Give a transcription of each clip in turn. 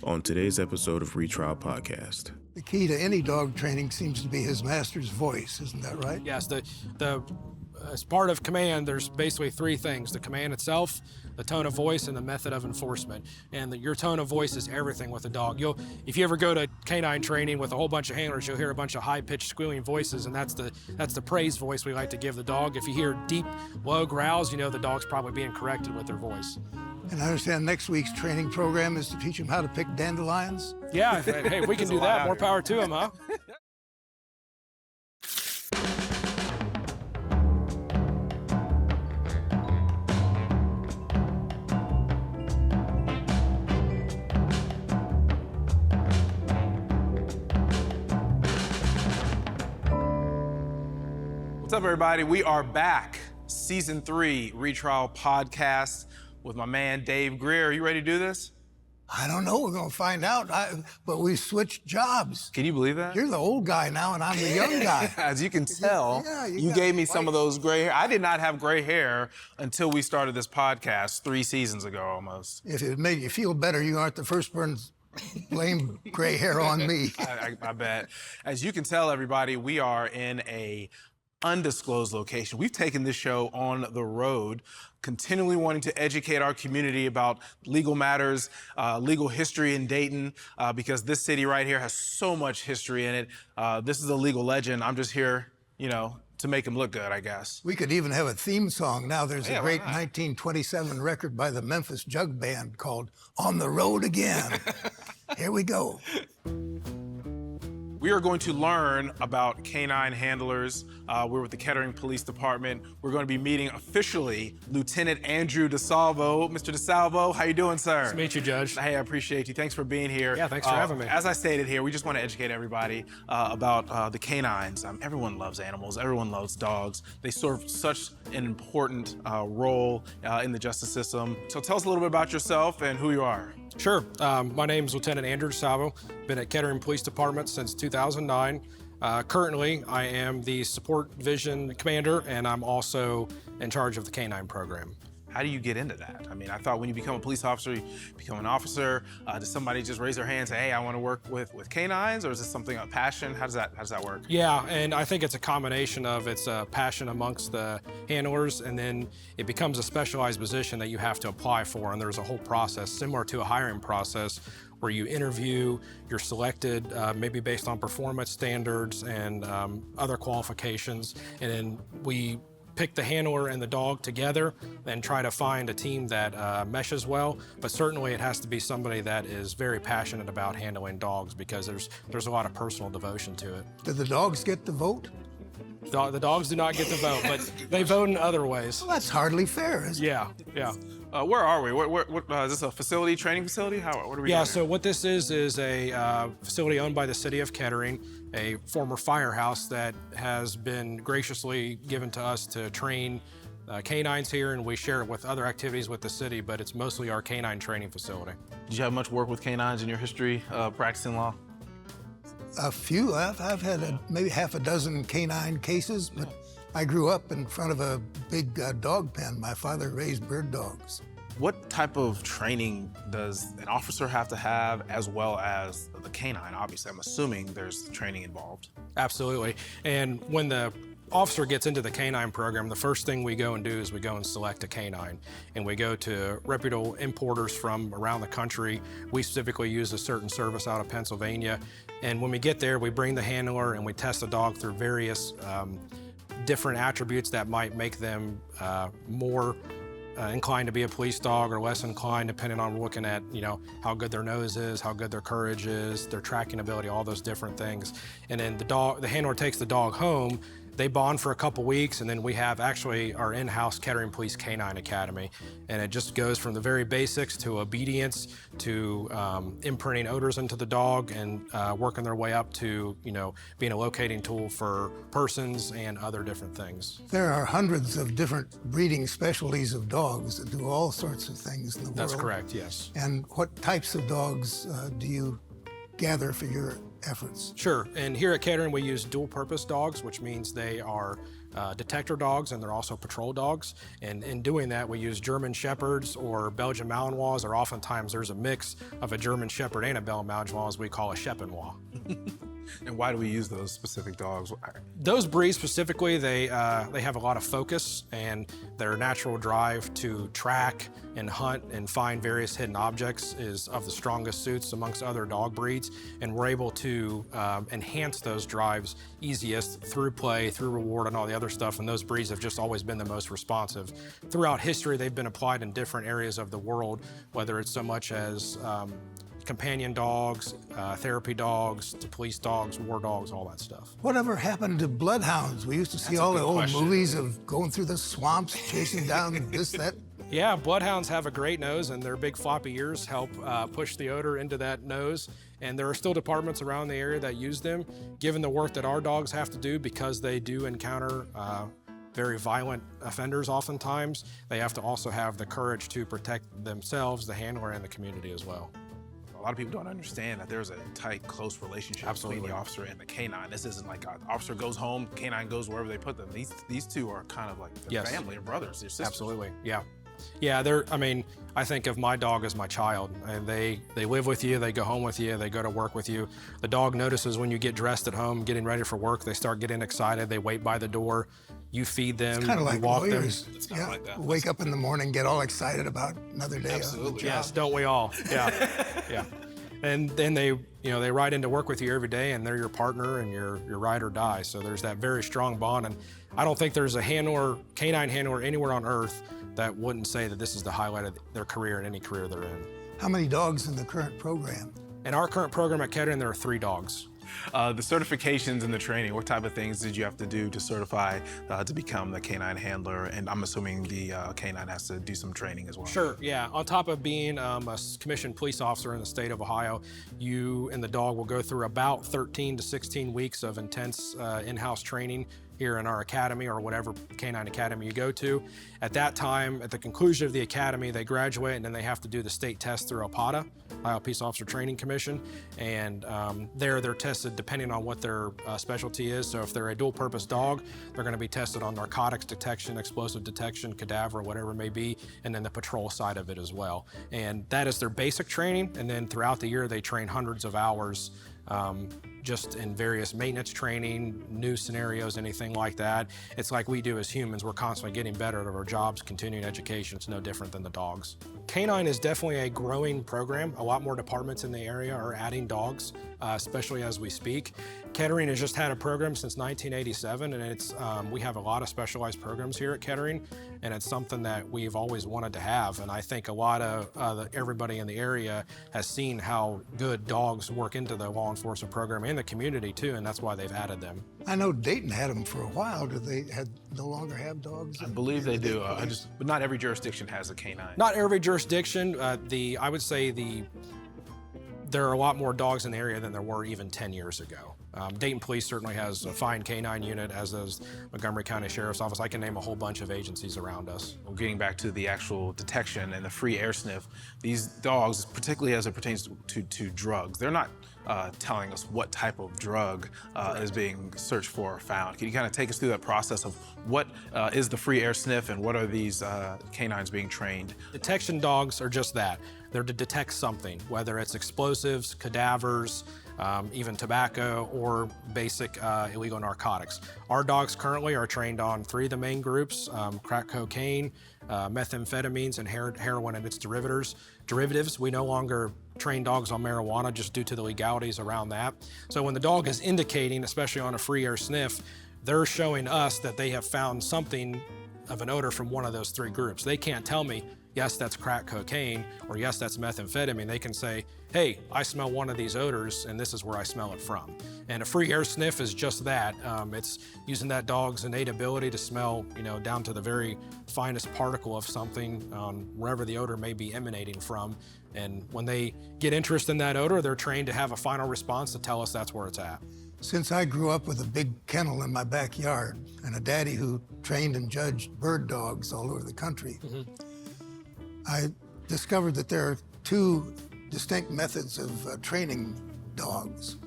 on today's episode of ReTrial Podcast. The key to any dog training seems to be his master's voice, isn't that right? Yes, as part of command, there's basically three things: the command itself, the tone of voice, and the method of enforcement. And your tone of voice is everything with a dog. If you ever go to canine training with a whole bunch of handlers, you'll hear a bunch of high-pitched squealing voices, and that's the praise voice we like to give the dog. If you hear deep, low growls, you know the dog's probably being corrected with their voice. And I understand next week's training program is to teach him how to pick dandelions? Yeah, hey, we can do that. More power to him, huh? What's up, everybody? We are back. Season 3 ReTrial Podcast with my man, Dave Greer. Are you ready to do this? I don't know. We're going to find out. But we switched jobs. Can you believe that? You're the old guy now, and I'm the young guy. As you can tell, you gave me some of those gray hair. I did not have gray hair until we started this podcast 3 seasons ago almost. If it made you feel better, you aren't the first person to blame gray hair on me. I bet. As you can tell, everybody, we are in a undisclosed location. We've taken this show on the road, continually wanting to educate our community about legal matters, legal history in Dayton, because this city right here has so much history in it. This is a legal legend. I'm just here, to make him look good, I guess. We could even have a theme song. Now there's a great 1927 record by the Memphis Jug Band called On the Road Again. Here we go. We are going to learn about canine handlers. We're with the Kettering Police Department. We're going to be meeting officially Lieutenant Andrew DiSalvo. Mr. DiSalvo, how you doing, sir? Nice to meet you, Judge. Hey, I appreciate you. Thanks for being here. Yeah, thanks for having me. As I stated here, we just want to educate everybody about the canines. Everyone loves animals. Everyone loves dogs. They serve such an important role in the justice system. So tell us a little bit about yourself and who you are. Sure. My name is Lieutenant Andrew DiSalvo. Been at Kettering Police Department since 2009. Currently, I am the Support Division Commander, and I'm also in charge of the K-9 program. How do you get into that? I mean, I thought when you become a police officer, you become an officer. Does somebody just raise their hand and say, hey, I want to work with canines, or is this something, a passion? How does that work? Yeah, and I think it's a combination of it's a passion amongst the handlers, and then it becomes a specialized position that you have to apply for, and there's a whole process similar to a hiring process where you interview, you're selected maybe based on performance standards and other qualifications, and then we pick the handler and the dog together and try to find a team that meshes well. But certainly it has to be somebody that is very passionate about handling dogs, because there's a lot of personal devotion to it. Do the dogs get the vote? The dogs do not get the vote, but they vote in other ways. Well, that's hardly fair, is it? Yeah. Where are we? Is this a facility, training facility? What are we doing? Yeah, so what this is a facility owned by the city of Kettering, a former firehouse that has been graciously given to us to train canines here, and we share it with other activities with the city, but it's mostly our canine training facility. Did you have much work with canines in your history practicing law? A few. I've had maybe half a dozen canine cases, but I grew up in front of a big dog pen. My father raised bird dogs. What type of training does an officer have to have, as well as the canine? Obviously, I'm assuming there's training involved. Absolutely. And when the officer gets into the canine program, the first thing we go and do is we go and select a canine. And we go to reputable importers from around the country. We specifically use a certain service out of Pennsylvania. And when we get there, we bring the handler and we test the dog through various different attributes that might make them more inclined to be a police dog or less inclined, depending on looking at, how good their nose is, how good their courage is, their tracking ability, all those different things. And then the handler takes the dog home. They bond for a couple weeks, and then we have actually our in-house Kettering Police Canine Academy. And it just goes from the very basics to obedience to imprinting odors into the dog and working their way up to, being a locating tool for persons and other different things. There are hundreds of different breeding specialties of dogs that do all sorts of things in the world. That's correct, yes. And what types of dogs do you gather for your efforts? Sure, and here at Kettering we use dual-purpose dogs, which means they are detector dogs, and they're also patrol dogs. And in doing that, we use German Shepherds or Belgian Malinois, or oftentimes there's a mix of a German Shepherd and a Belgian Malinois, as we call a Champenois. And why do we use those specific dogs? Those breeds specifically, they have a lot of focus, and their natural drive to track and hunt and find various hidden objects is of the strongest suits amongst other dog breeds. And we're able to enhance those drives easiest through play, through reward, and all the other stuff. And those breeds have just always been the most responsive. Throughout history, they've been applied in different areas of the world, whether it's so much as companion dogs, therapy dogs, to police dogs, war dogs, all that stuff. Whatever happened to bloodhounds? We used to see all the old movies of going through the swamps, chasing down this, that. Yeah, bloodhounds have a great nose, and their big floppy ears help push the odor into that nose. And there are still departments around the area that use them. Given the work that our dogs have to do, because they do encounter very violent offenders oftentimes, they have to also have the courage to protect themselves, the handler, and the community as well. A lot of people don't understand that there's a tight, close relationship between the officer and the canine. This isn't like an officer goes home, canine goes wherever they put them. These two are kind of like their family, or brothers, their sisters. Absolutely, yeah. Yeah, I think of my dog as my child, and they live with you, they go home with you, they go to work with you. The dog notices when you get dressed at home, getting ready for work, they start getting excited, they wait by the door, you feed them, It's kind of like walk lawyers. It's kind of like that. Wake up in the morning, get all excited about another day. Absolutely. On the job. Yes, don't we all? Yeah, yeah. And then they ride into work with you every day, and they're your partner and your ride or die. So there's that very strong bond, and I don't think there's a canine handler anywhere on earth that wouldn't say that this is the highlight of their career in any career they're in. How many dogs in the current program? In our current program at Kettering, there are 3 dogs. The certifications and the training, what type of things did you have to do to certify to become the canine handler? And I'm assuming the canine has to do some training as well. Sure, yeah. On top of being a commissioned police officer in the state of Ohio, you and the dog will go through about 13 to 16 weeks of intense in-house training here in our academy, or whatever canine academy you go to. At that time, at the conclusion of the academy, they graduate, and then they have to do the state test through OPATA, Ohio Peace Officer Training Commission. And they're tested depending on what their specialty is. So if they're a dual-purpose dog, they're going to be tested on narcotics detection, explosive detection, cadaver, whatever it may be, and then the patrol side of it as well. And that is their basic training. And then throughout the year, they train hundreds of hours just in various maintenance training, new scenarios, anything like that. It's like we do as humans. We're constantly getting better at our jobs, continuing education. It's no different than the dogs. Canine is definitely a growing program. A lot more departments in the area are adding dogs, especially as we speak. Kettering has just had a program since 1987, and it's we have a lot of specialized programs here at Kettering, and it's something that we've always wanted to have. And I think a lot of everybody in the area has seen how good dogs work into the law enforcement program and the community too, and that's why they've added them. I know Dayton had them for a while. Do they no longer have dogs? I believe they do, but not every jurisdiction has a canine. Not every jurisdiction. I would say there are a lot more dogs in the area than there were even 10 years ago. Dayton Police certainly has a fine canine unit, as does Montgomery County Sheriff's Office. I can name a whole bunch of agencies around us. Well, getting back to the actual detection and the free air sniff, these dogs, particularly as it pertains to drugs, they're not telling us what type of drug is being searched for or found. Can you kind of take us through that process of what is the free air sniff and what are these canines being trained? Detection dogs are just that. They're to detect something, whether it's explosives, cadavers, even tobacco, or basic illegal narcotics. Our dogs currently are trained on 3 of the main groups, crack cocaine, methamphetamines, and heroin and its derivatives. We no longer train dogs on marijuana just due to the legalities around that. So when the dog is indicating, especially on a free air sniff, they're showing us that they have found something of an odor from one of those 3 groups. They can't tell me, yes, that's crack cocaine, or yes, that's methamphetamine. They can say, hey, I smell one of these odors, and this is where I smell it from. And a free air sniff is just that. It's using that dog's innate ability to smell, down to the very finest particle of something, wherever the odor may be emanating from. And when they get interest in that odor, they're trained to have a final response to tell us that's where it's at. Since I grew up with a big kennel in my backyard and a daddy who trained and judged bird dogs all over the country, I discovered that there are 2 distinct methods of training dogs.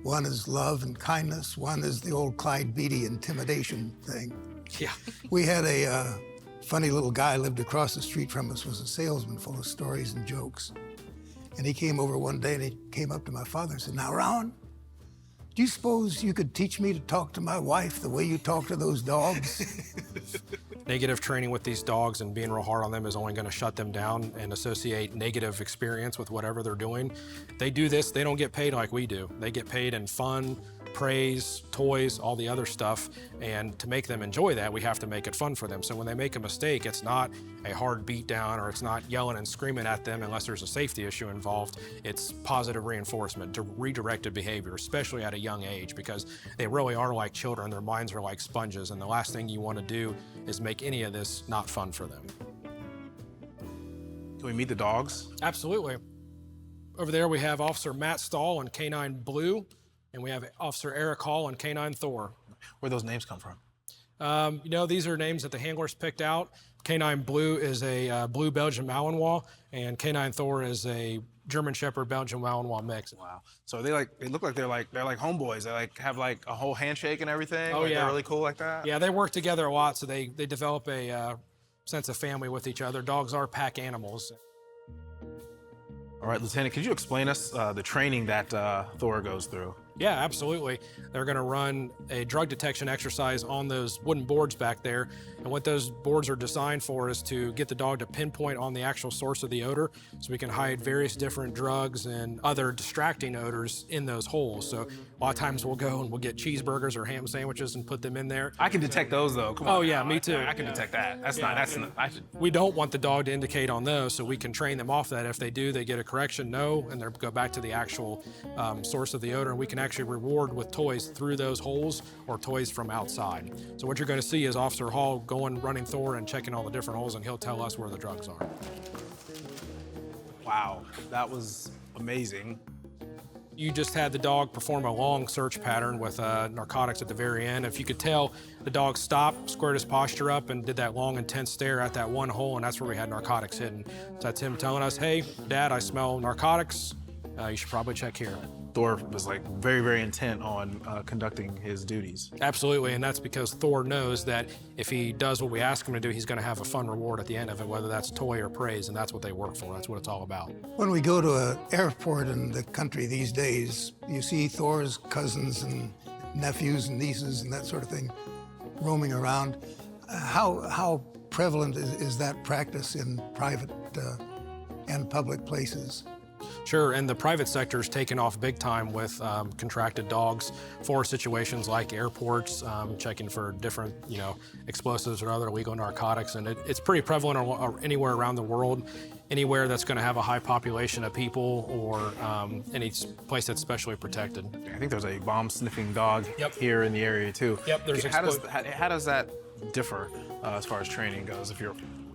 One is love and kindness. One is the old Clyde Beatty intimidation thing. Yeah. We had a funny little guy lived across the street from us, was a salesman full of stories and jokes. And he came over one day and he came up to my father and said, "Now, Ron, do you suppose you could teach me to talk to my wife the way you talk to those dogs?" Negative training with these dogs and being real hard on them is only going to shut them down and associate negative experience with whatever they're doing. They do this, they don't get paid like we do. They get paid in fun, praise, toys, all the other stuff. And to make them enjoy that, we have to make it fun for them. So when they make a mistake, it's not a hard beat down or it's not yelling and screaming at them unless there's a safety issue involved. It's positive reinforcement, redirected behavior, especially at a young age, because they really are like children. Their minds are like sponges. And the last thing you want to do is make any of this not fun for them. Can we meet the dogs? Absolutely. Over there we have Officer Matt Stahl and K-9 Blue, and we have Officer Eric Hall and K-9 Thor. Where'd those names come from? These are names that the handlers picked out. K-9 Blue is a blue Belgian Malinois, and K-9 Thor is a German Shepherd Belgian Malinois mix. Wow. So they look like they're like homeboys. They have like a whole handshake and everything. Oh, like yeah. They're really cool like that. Yeah, they work together a lot, so they develop a sense of family with each other. Dogs are pack animals. All right, Lieutenant, could you explain us the training that Thor goes through? Yeah, absolutely. They're going to run a drug detection exercise on those wooden boards back there. And what those boards are designed for is to get the dog to pinpoint on the actual source of the odor so we can hide various different drugs and other distracting odors in those holes. So a lot of times we'll go and we'll get cheeseburgers or ham sandwiches and put them in there. I can detect those though. Come on. Oh yeah, me too. I can detect that. We don't want the dog to indicate on those, so we can train them off that. If they do, they get a correction, no, and they go back to the actual source of the odor, and we can actually reward with toys through those holes or toys from outside. So what you're going to see is Officer Hall going, running Thor and checking all the different holes, and he'll tell us where the drugs are. Wow, that was amazing. You just had the dog perform a long search pattern with narcotics at the very end. If you could tell, the dog stopped, squared his posture up, and did that long, intense stare at that one hole, and that's where we had narcotics hidden. So that's him telling us, "Hey, Dad, I smell narcotics. You should probably check here." Thor was like very, very intent on conducting his duties. Absolutely, and that's because Thor knows that if he does what we ask him to do, he's going to have a fun reward at the end of it, whether that's toy or praise, and that's what they work for. That's what it's all about. When we go to an airport in the country these days, you see Thor's cousins and nephews and nieces and that sort of thing roaming around. How prevalent is that practice in private and public places? Sure, and the private sector is taking off big time with contracted dogs for situations like airports, checking for different, explosives or other illegal narcotics, and it's pretty prevalent anywhere around the world, anywhere that's going to have a high population of people or any place that's specially protected. I think there's a bomb-sniffing dog here in the area too. Yep, there's. How does that differ as far as training goes?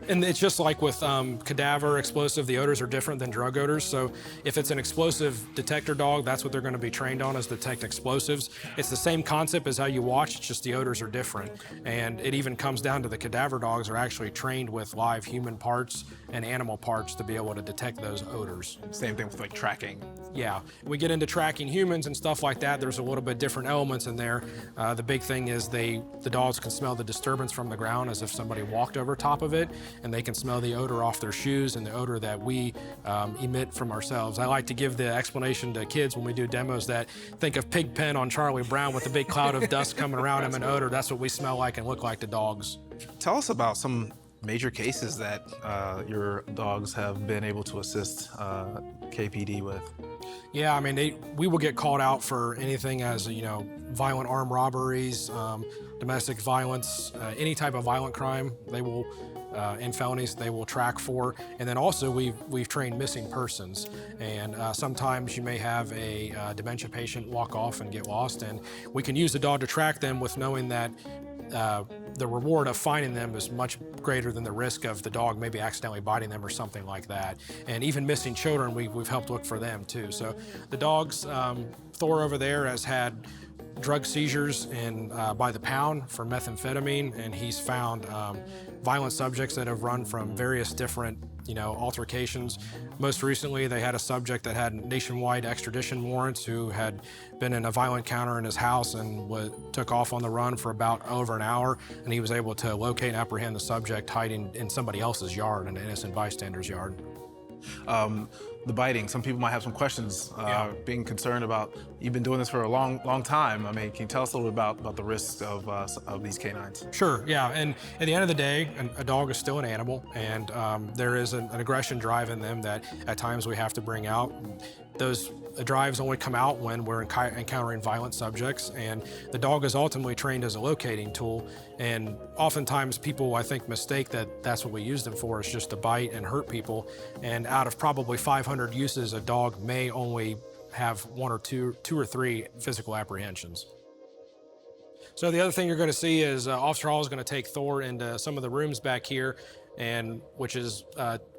And it's just like with cadaver, explosive, the odors are different than drug odors. So if it's an explosive detector dog, that's what they're going to be trained on, is detect explosives. It's the same concept as how you watch, it's just the odors are different. And it even comes down to the cadaver dogs are actually trained with live human parts and animal parts to be able to detect those odors. Same thing with like tracking. Yeah, we get into tracking humans and stuff like that. There's a little bit different elements in there. The big thing is the dogs can smell the disturbance from the ground as if somebody walked over top of it, and they can smell the odor off their shoes and the odor that we emit from ourselves. I like to give the explanation to kids when we do demos that think of Pigpen on Charlie Brown with a big cloud of dust coming around him and odor. That's what we smell like and look like to dogs. Tell us about some major cases that your dogs have been able to assist KPD with. Yeah, I mean, we will get called out for anything as, violent armed robberies, domestic violence, any type of violent crime. They will, and felonies, they will track for. And then also we've trained missing persons. And sometimes you may have a dementia patient walk off and get lost, and we can use the dog to track them with knowing that the reward of finding them is much greater than the risk of the dog maybe accidentally biting them or something like that. And even missing children, we've helped look for them too. So the dogs, Thor over there has had drug seizures by the pound for methamphetamine, and he's found violent subjects that have run from various different altercations. Most recently, they had a subject that had nationwide extradition warrants who had been in a violent encounter in his house and took off on the run for about over an hour, and he was able to locate and apprehend the subject hiding in somebody else's yard, an innocent bystander's yard. The biting, some people might have some questions, being concerned about, you've been doing this for a long time. I mean, can you tell us a little bit about the risks of these canines? Sure, yeah, and at the end of the day, a dog is still an animal, and there is an aggression drive in them that at times we have to bring out. Those drives only come out when we're encountering violent subjects, and the dog is ultimately trained as a locating tool, and oftentimes people, I think, mistake that that's what we use them for, is just to bite and hurt people, and out of probably 500 uses, a dog may only have one or two or three physical apprehensions. So the other thing you're going to see is Officer Hall is going to take Thor into some of the rooms back here, and which is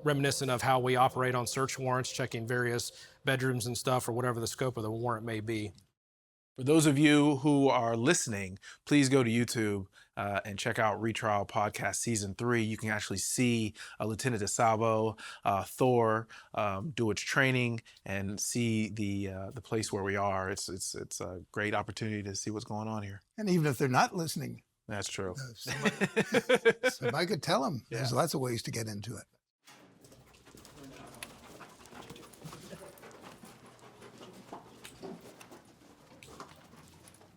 reminiscent of how we operate on search warrants, checking various bedrooms and stuff, or whatever the scope of the warrant may be. For those of you who are listening, please go to YouTube and check out ReTrial Podcast Season 3. You can actually see Lieutenant DiSalvo, Thor, do its training and see the place where we are. It's a great opportunity to see what's going on here. And even if they're not listening, that's true. Somebody could tell them. There's lots of ways to get into it.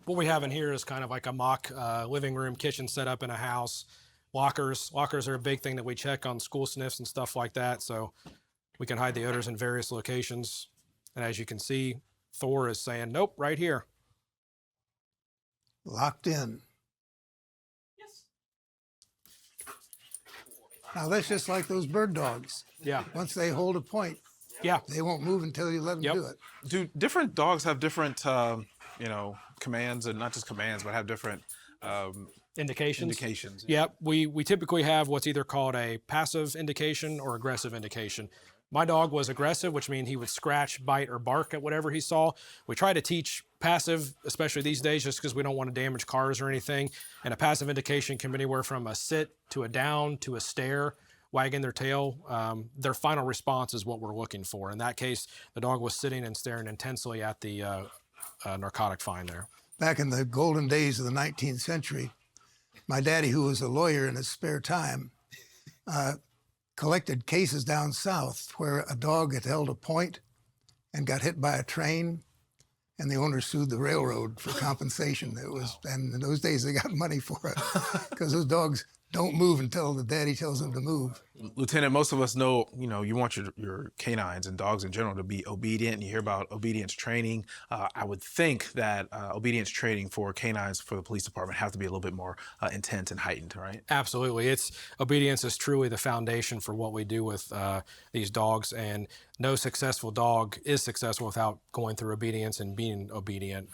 What we have in here is kind of like a mock living room, kitchen set up in a house. Lockers are a big thing that we check on school sniffs and stuff like that, so we can hide the odors in various locations. And as you can see, Thor is saying, nope, right here. Locked in. Yes. Now that's just like those bird dogs. Yeah. Once they hold a point, they won't move until you let them do it. Do different dogs have different, commands, and not just commands, but have different indications? Yep. We typically have what's either called a passive indication or aggressive indication. My dog was aggressive, which means he would scratch, bite, or bark at whatever he saw. We try to teach passive, especially these days, just because we don't want to damage cars or anything. And a passive indication can be anywhere from a sit to a down to a stare, wagging their tail. Their final response is what we're looking for. In that case, the dog was sitting and staring intensely at the narcotic find there. Back in the golden days of the 19th century, my daddy, who was a lawyer in his spare time, collected cases down south where a dog had held a point and got hit by a train, and the owner sued the railroad for compensation. And in those days they got money for it because those dogs don't move until the daddy tells them to move. Lieutenant, most of us know, you want your canines and dogs in general to be obedient. You hear about obedience training. I would think that obedience training for canines for the police department have to be a little bit more intense and heightened, right? Absolutely. Obedience is truly the foundation for what we do with these dogs, and no successful dog is successful without going through obedience and being obedient.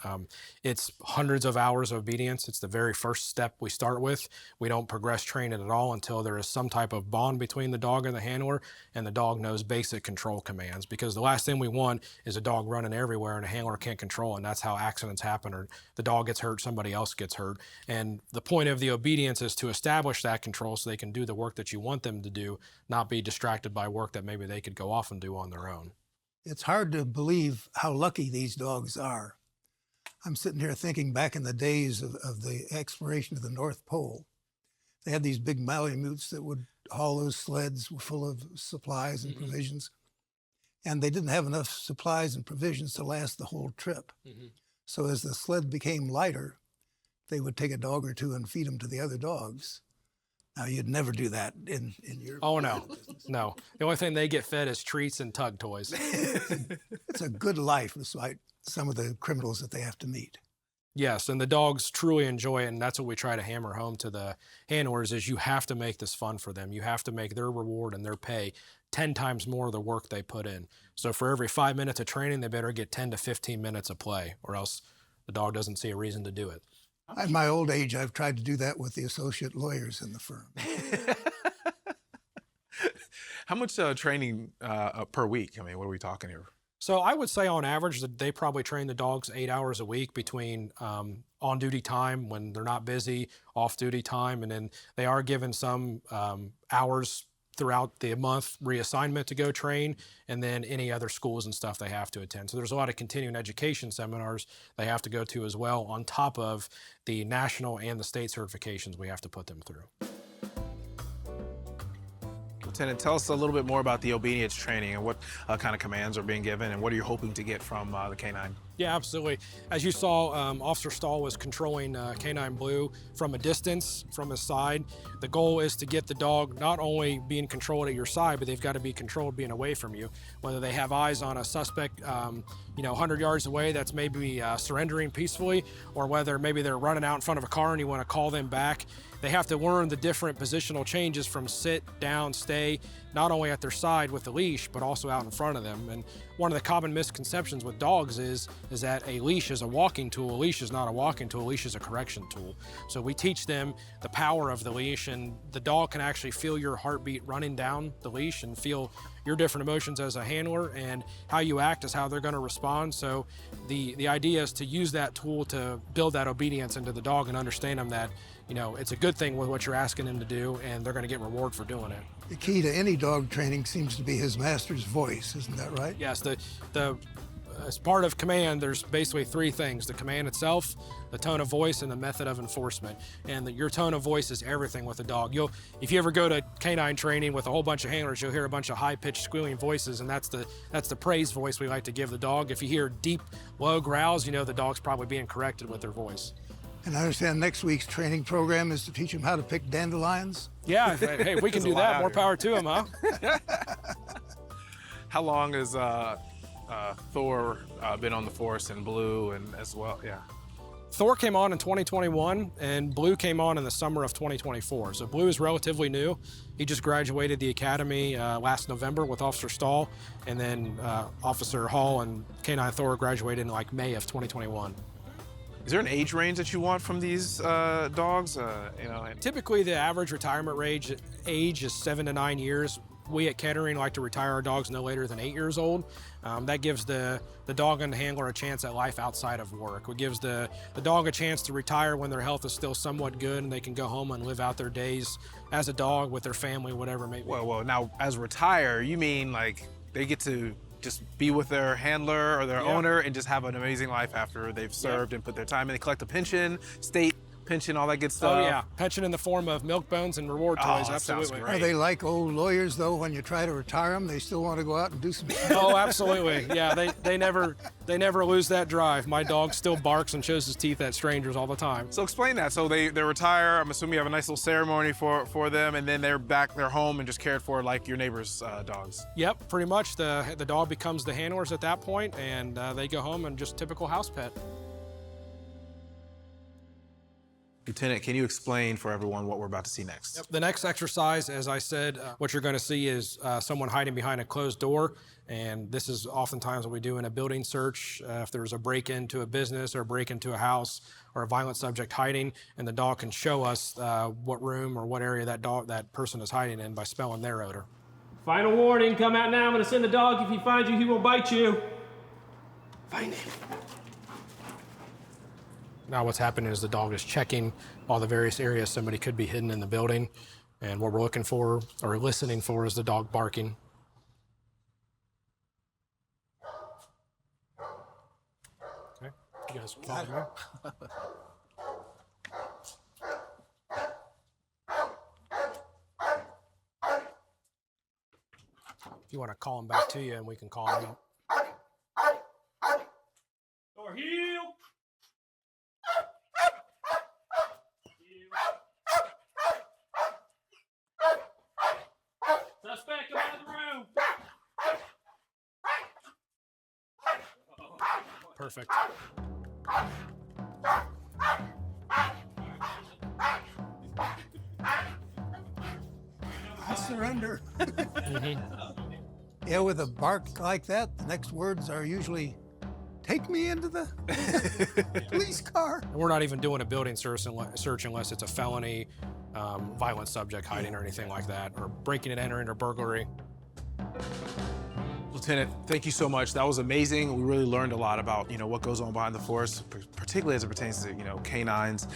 It's hundreds of hours of obedience. It's the very first step we start with. We don't progress training at all until there is some type of bond between the dog and the handler, and the dog knows basic control commands, because the last thing we want is a dog running everywhere and a handler can't control, and that's how accidents happen, or the dog gets hurt, somebody else gets hurt. And the point of the obedience is to establish that control so they can do the work that you want them to do, not be distracted by work that maybe they could go off and do on their own. It's hard to believe how lucky these dogs are. I'm sitting here thinking back in the days of the exploration of the North Pole. They had these big Malamutes that would haul those sleds full of supplies and provisions. And they didn't have enough supplies and provisions to last the whole trip. So as the sled became lighter, they would take a dog or two and feed them to the other dogs. Now, you'd never do that in your... Oh, no. No. The only thing they get fed is treats and tug toys. It's a good life, despite some of the criminals that they have to meet. Yes, and the dogs truly enjoy it, and that's what we try to hammer home to the handlers, is you have to make this fun for them. You have to make their reward and their pay 10 times more of the work they put in. So for every 5 minutes of training, they better get 10 to 15 minutes of play, or else the dog doesn't see a reason to do it. At my old age, I've tried to do that with the associate lawyers in the firm. How much training per week? I mean, what are we talking here? So I would say on average that they probably train the dogs 8 hours a week between on-duty time when they're not busy, off-duty time, and then they are given some hours throughout the month reassignment to go train, and then any other schools and stuff they have to attend. So there's a lot of continuing education seminars they have to go to as well, on top of the national and the state certifications we have to put them through. Lieutenant, tell us a little bit more about the obedience training and what kind of commands are being given, and what are you hoping to get from the K-9? Yeah, absolutely. As you saw, Officer Stahl was controlling K-9 Blue from a distance, from his side. The goal is to get the dog not only being controlled at your side, but they've got to be controlled being away from you. Whether they have eyes on a suspect, 100 yards away that's maybe surrendering peacefully, or whether maybe they're running out in front of a car and you want to call them back. They have to learn the different positional changes from sit, down, stay, not only at their side with the leash, but also out in front of them. And one of the common misconceptions with dogs is that a leash is a walking tool. A leash is not a walking tool. A leash is a correction tool. So we teach them the power of the leash, and the dog can actually feel your heartbeat running down the leash and feel your different emotions as a handler, and how you act is how they're going to respond. So the idea is to use that tool to build that obedience into the dog and understand them that, it's a good thing with what you're asking them to do, and they're going to get reward for doing it. The key to any dog training seems to be his master's voice, isn't that right? Yes, as part of command, there's basically three things: the command itself, the tone of voice, and the method of enforcement. And your tone of voice is everything with a dog. If you ever go to canine training with a whole bunch of handlers, you'll hear a bunch of high-pitched squealing voices, and that's the praise voice we like to give the dog. If you hear deep, low growls, the dog's probably being corrected with their voice. And I understand next week's training program is to teach him how to pick dandelions. Yeah, hey, if we can do that, more power to him, huh? How long has Thor been on the force, and Blue and as well? Yeah. Thor came on in 2021, and Blue came on in the summer of 2024. So Blue is relatively new. He just graduated the academy last November with Officer Stahl, and then Officer Hall and K-9 Thor graduated in May of 2021. Is there an age range that you want from these dogs? Typically, the average retirement age is 7 to 9 years. We at Kettering like to retire our dogs no later than 8 years old. That gives the dog and the handler a chance at life outside of work. It gives the dog a chance to retire when their health is still somewhat good, and they can go home and live out their days as a dog with their family, whatever it may be. Well, now, as retire, you mean they get to just be with their handler or their owner and just have an amazing life after they've served and put their time in. They collect a pension, state pension, all that good stuff. Oh yeah, pension in the form of milk bones and reward toys, absolutely. Are they like old lawyers though? When you try to retire them, they still want to go out and do some stuff? Oh, absolutely. Yeah, they never lose that drive. My dog still barks and shows his teeth at strangers all the time. So explain that. So they retire. I'm assuming you have a nice little ceremony for them, and then they're home and just cared for like your neighbor's dogs. Yep, pretty much. The dog becomes the handlers at that point, and they go home and just typical house pet. Lieutenant, can you explain for everyone what we're about to see next? Yep. The next exercise, as I said, what you're going to see is someone hiding behind a closed door. And this is oftentimes what we do in a building search. If there's a break into a business or a break into a house or a violent subject hiding, and the dog can show us what room or what area that person is hiding in by smelling their odor. Final warning, come out now. I'm going to send the dog. If he finds you, he will bite you. Find him. Now what's happening is the dog is checking all the various areas somebody could be hidden in the building. And what we're looking for or listening for is the dog barking. Okay, you guys follow me? If you want to call him back to you, and we can call him out. Door heel. Suspect, come out of the room. Perfect. I surrender. Yeah, with a bark like that, the next words are usually, take me into the police car. And we're not even doing a building search unless it's a felony, violent subject hiding or anything like that, or breaking and entering or burglary. Lieutenant, thank you so much. That was amazing. We really learned a lot about, what goes on behind the force, particularly as it pertains to, canines.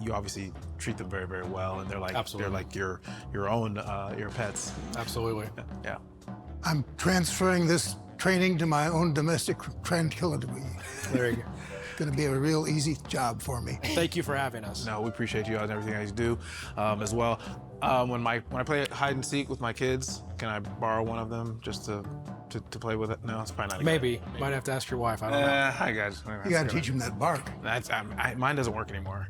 You obviously treat them very, very well, and they're like your own your pets. Absolutely. Yeah. I'm transferring this training to my own domestic tranquility. There you go. Going to be a real easy job for me. Thank you for having us. No, we appreciate you and everything that you do as well. When I play hide and seek with my kids, can I borrow one of them just to play with it? No, it's probably not a Maybe. good idea. Might have to ask your wife. I don't know. I got You got to teach them that bark. Mine doesn't work anymore.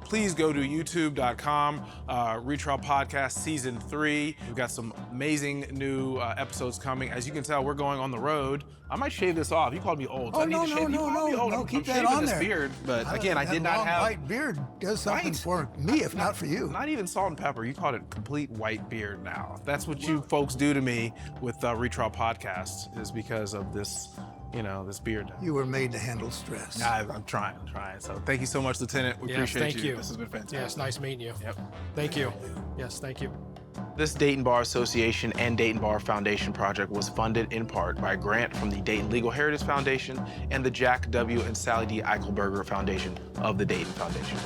Please go to youtube.com, ReTrial Podcast Season 3. We've got some amazing new episodes coming. As you can tell, we're going on the road. I might shave this off. You called me old. Oh, I need to shave. You called me old. no, I'm keep that shaving on this there. beard, but again, I did not long have... white beard does something White? for me, if not for you. Not even salt and pepper. You called it complete white beard now. That's what you folks do to me with ReTrial Podcast, is because of this, this beard. You were made to handle stress. I'm trying. So thank you so much, Lieutenant. We appreciate thank you. This has been fantastic. Yes, nice meeting you. Yep. Thank you. Yes, thank you. This Dayton Bar Association and Dayton Bar Foundation project was funded in part by a grant from the Dayton Legal Heritage Foundation and the Jack W. and Sally D. Eichelberger Foundation of the Dayton Foundation.